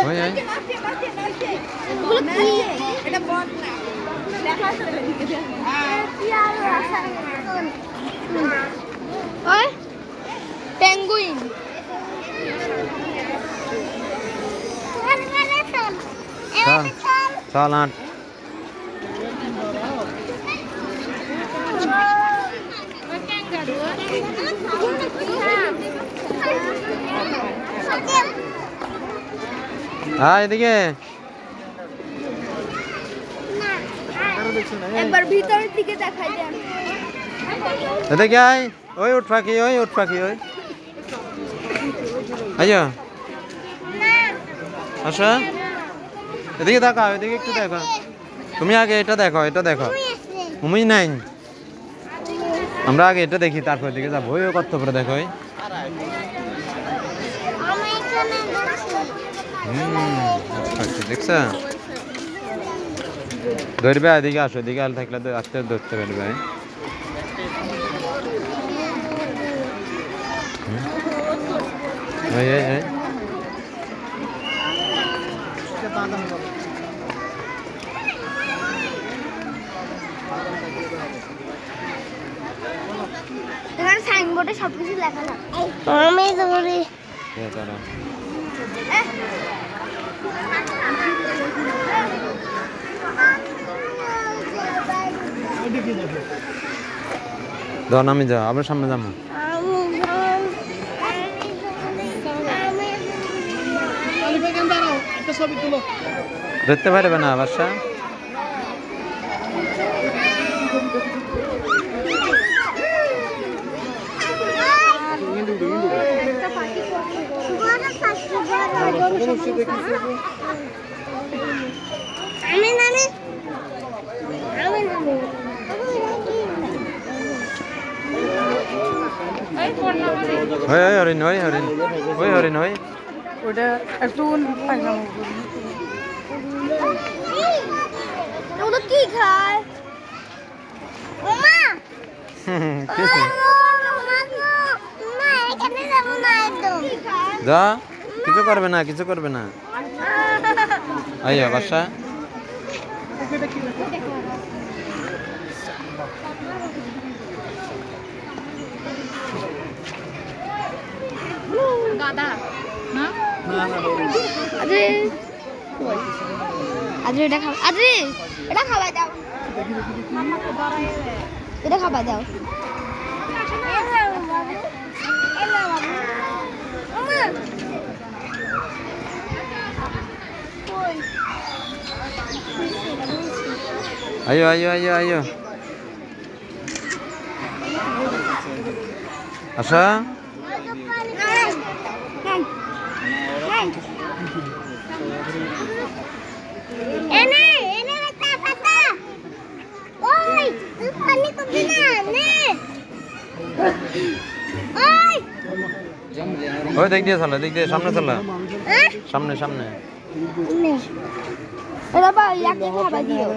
ওই এটা বট না দেখা যাচ্ছে ওই পেঙ্গুইন চল আট হ্যাঁ এদিকে একবার ভিতরের দিকে দেখাই দেন এদিকে আয় ওই উঠ পাখি ওই আইয়া আচ্ছা এদিকে দেখাও এদিকে একটু দেখো তুমি আগে এটা দেখো তুমি নাই আমরা আগে এটা দেখি তারপর দিকে যাবো ওই কত করে দেখো দেখছ ধরবে এদিকে আসো এদিকে আল থাকলে আস্তে ধরতে পারবে সাইনবোর্ডে সবকিছু লেখা না আমি ধরি ধর আমি যাও আবার সামনে যাবো ধরতে পারবে না বাসা হরিণ ওই ওটা একটু ওটা কি খায় যা কিছু করবে না আইয়া বাসা গাদা না আরে এটা খাও এটা খাওয়াই দাও এটা খাওয়াই দাও আইয়ো আশা এনে পাতা ওই তুই পানি করবি না নে ওই দেখ দিয়ে সামনে চলো সামনে নে এটা বা ইয়াকে খাবা দিও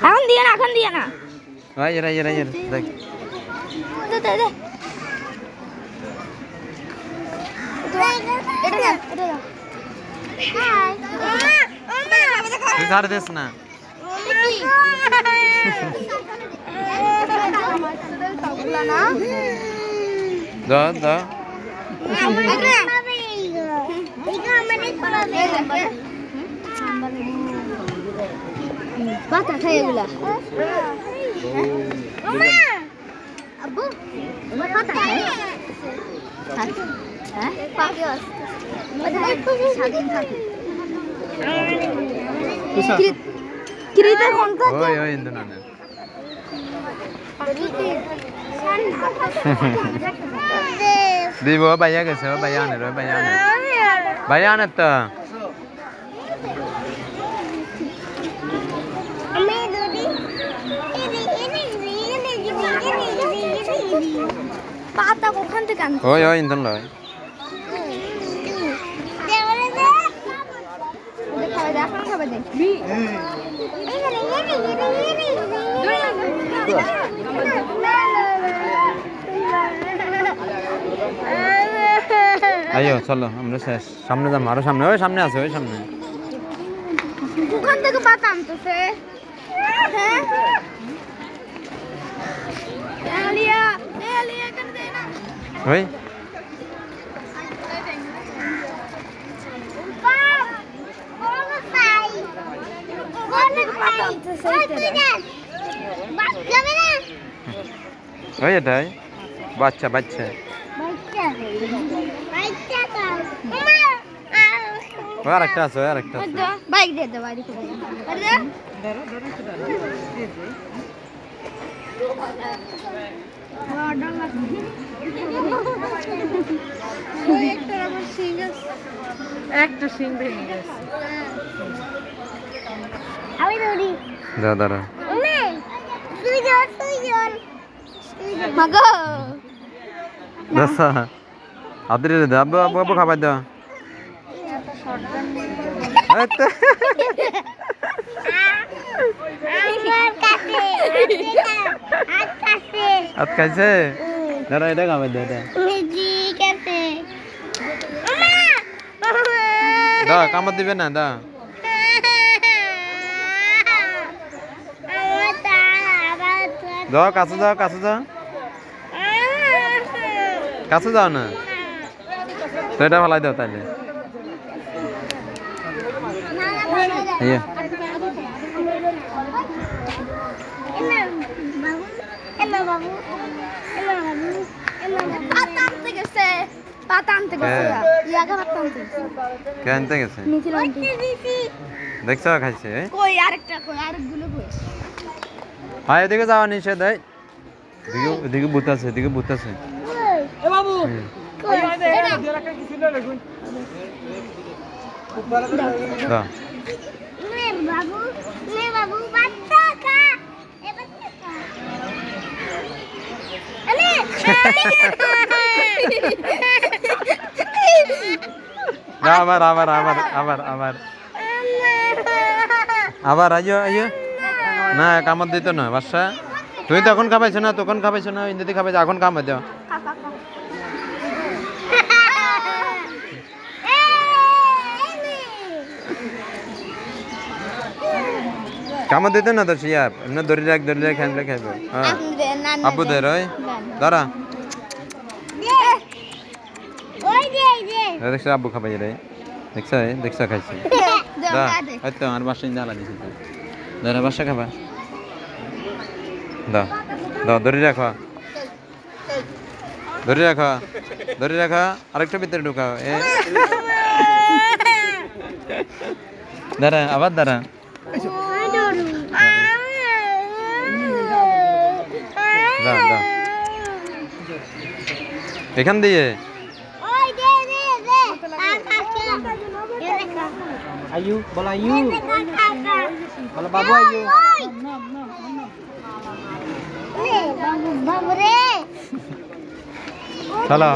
এখন দিয়ে না রাই দেখ দে এটা হাই তুই ছাড় দিস না দা বাতা খাই এগুলা আব্বু বাতা খাই হ্যাঁ পাখি স্বাধীন থাকে কিরিতে কোন কথা ওই ইন্দুনা দিব ভাইয়া গেছে ভাইয়া আনে তো পাতা কোখান থেকে আনতে ওই ইন্দুন লয় খাবার দেখ আইও চলো আমরা শেষ সামনে যাবো আরো সামনে ওই সামনে আছে ওই সামনে ওখান থেকে পাতা আনতেছে হ্যাঁ এলিয়া এলিয়া কেন দেয় না ওই ওই এটাই বাচ্চা বাচ্চা ওই আরেকটা আছে ওই আরেকটা আছে বাইক দিয়ে দে বাইক দিয়ে একটা সিং ভেঙে গেছে আমি দৌড়ি দাঁড়া দাঁড়া মাগো দশা আদরে দে আব্বু আব্বু আব্বু খাবার দাও আত খাইছে দাঁড়া এটা খাবার দাও এটা দা কামত দিবে না দা যাও কাছে যাও কাছে যাও কাছে যাও না তো এটা ভালাই দাও তাইলে ইয়ে কে আনতে গেছে দেখছো খাইছে কই আরেকটা কই আরেকগুলো কই হ্যাঁ এদিকে যাওয়া নিষেধ এদিকে ভূত আছে এদিকে ভূত আছে বাবু দাও না আবার আবার আবার আবার আবার আবার আইও আইও না কামত দিত না বাসা তুমি তখন খাবাইছো না তখন খাবাইছো না ইন্দিতে খাবাইছো এখন কামাই দাও কামত দিত না তো শিয়াব এমনি ধরে রাখ খাইলে খাইবে হ্যাঁ আব্বু দে রয় দাঁড়া দেখছো আব্বু খাবাই রে দেখছো খাইছে দা হয়তো আমার বাসা জ্বালা দিছে দাঁড়া বাসা খাবা দাও দাও ধরে রাখা আরেকটা ভিতরে ঢুকাও দাঁড়া আবার দাঁড়া এখান দিয়ে আয়ু বলা আয়ু বলা বাবু আয়ু চলো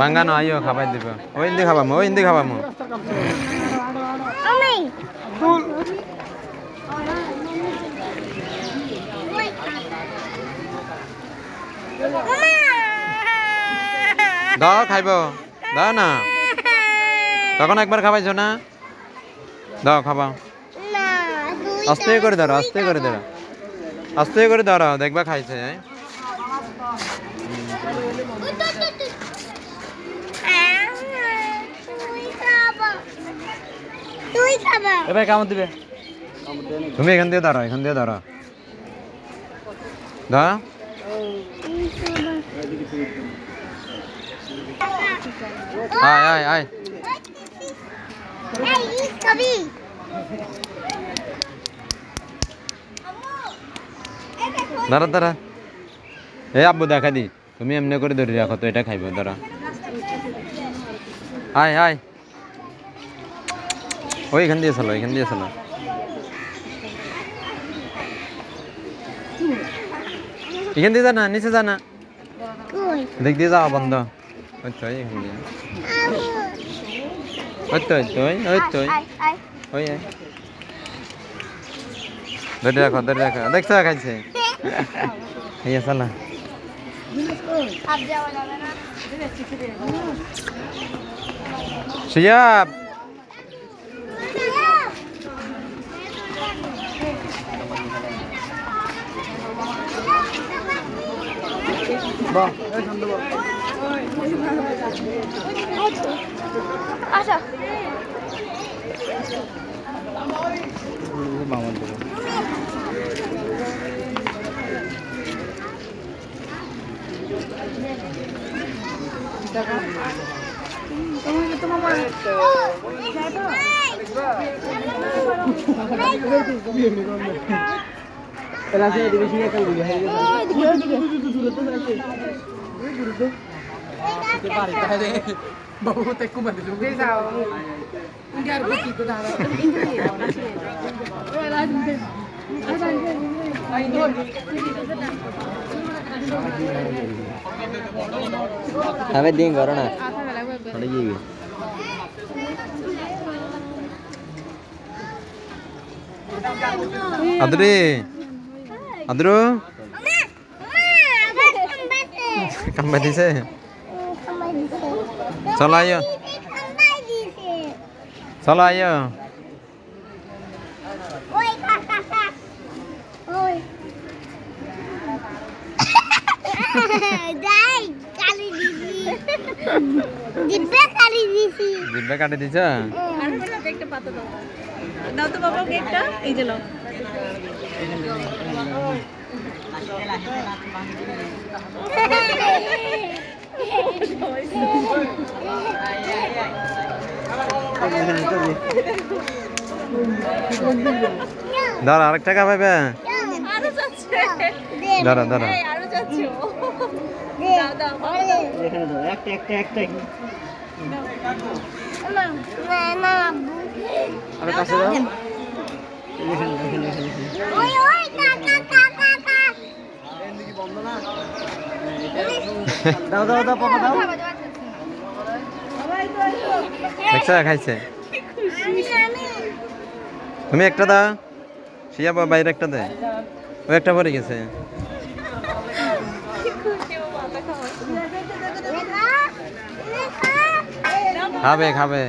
বাঙ্গানো আইও খাবার দিব ওই হিন্দি খাবামো দাও খাইব দাও না তখন একবার খাবাইছো না দাও খাবা আস্তে করে দাঁড়াও দেখবা খাইছে এবার কামড় দিবে তুমি এখান দিয়ে দাঁড়াও দা আয় দাঁড়া আব্বু দেখা দি তুমি এমনি করে ধরে রাখো তো এটা খাইব দাঁড়া আয় ওই এখান দিয়ে চলো এখান দিয়ে জানা নিচে জানা দেখ দিয়ে যাওয়া বন্ধ এখান দিয়ে ধরে রাখো দেখছো খাইছে চলা শিয়াব বাহ এই সুন্দর বাহ আচ্ছা মামার দেবো हमें दिन करो ना थोड़ी जी আদরে আদরু কাম্বাই দিছে চলো আইও চলো আইও দিব্যা কাটে দিছ একটা পাতা দাও দাও তো বাবা কেকটা এই যে নাও দাঁড়া আরেক টাকা পাইবে আরো যাচ্ছে দাঁড়া দাঁড়া এই আরো যাচ্ছে দাও দাও বাবা দাও এখানে দাও একটা আর কাছে দাও এখানে দাও পাপা দাও দেখছ খাইছে তুমি একটা দাও শিয়া বাইরে একটা দে ও একটা পরে গেছে খাবে খাবে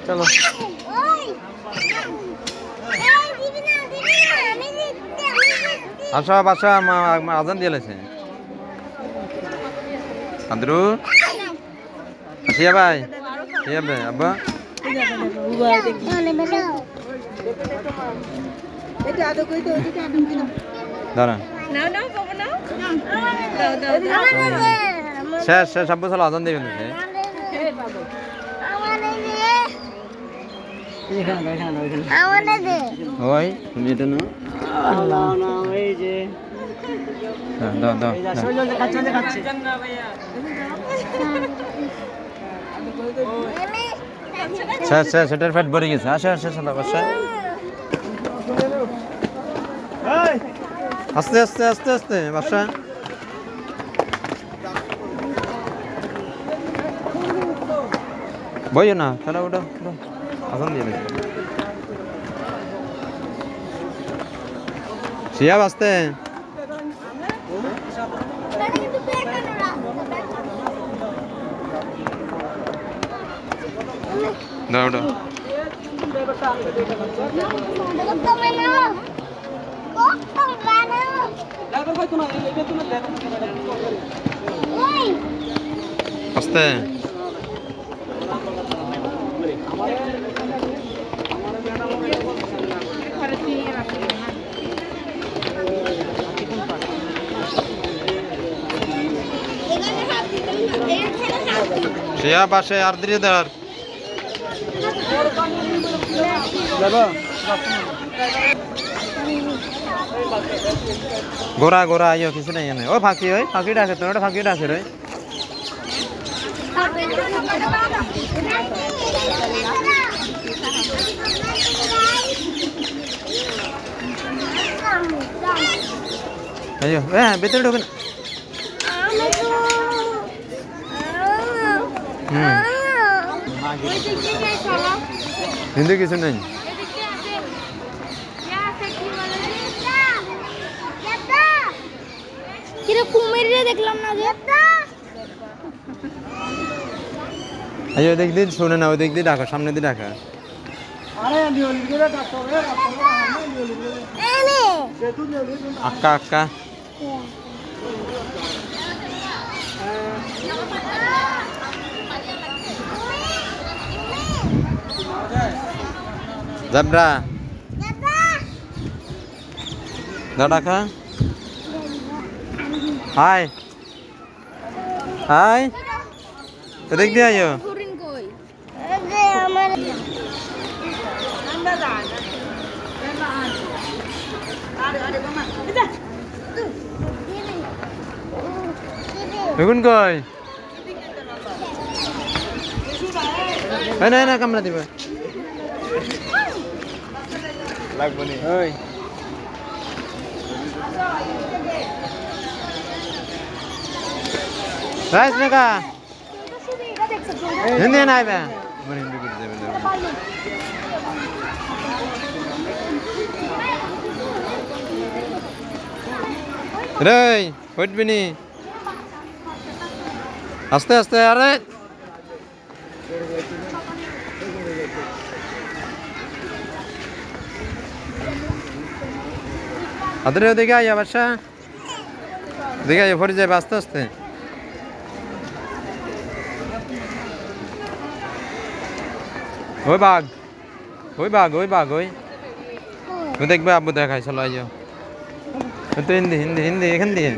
চলো আসো বাসা আজান দিয়েছে আদ্রু শিয়া ভাই শিয়া ভাই আব্বা দাঁড়া নাও নাও বাবা নাও দাও দাও দাও শেষ শেষ আব্বু চলো আজান দিবেন ওই তুমি এটা নাও এই যে দাও দাও খাচ্ছে শেষ শেষ সেটার ফ্যাট ভরে গেছে আসে আসে চলো বাসায় আস্তে আস্তে আস্তে আস্তে বাসা বইও না চলো ওটা আসান দিয়ে শিয়া বাসতে দাও দাও আস্তে শিয়া পাশে আর দিয়ে দাঁড় গোরা গোরা আইও কিছু নাই এনে ও ফাঁকি ওই ফাঁকিটা আছে তোর ফাঁকিটা আছে রে আইও ভিতরে ঢোকেন কিন্তু কিছু নেই রে দেখলাম না যে আইও দেখ দিন শুনে না ওই দিক দিয়ে ডাকো সামনে দিয়ে ডাকা আক্কা আক্কা জেব্রা দাও ডাকা হাই হাই এদিক দিয়ে আইও হরিণ কই আমার বেগুন কই না না কামড়া দিবে লাগবে নি ওই রাইস মেকা হিন্দি নাই বে মানে হিন্দি করে দেবে রে উঠবি নি আস্তে আস্তে আরে আদরে ওদিকে আইয়া বাসা ওদিকে আইয়া পরে যাবে আস্তে আস্তে ওই বাঘ ওই বাঘ ওই বাঘ ওই দেখবে আব্বু দেখাই চলো আইও তো হিন্দি হিন্দি হিন্দি এখান দিয়ে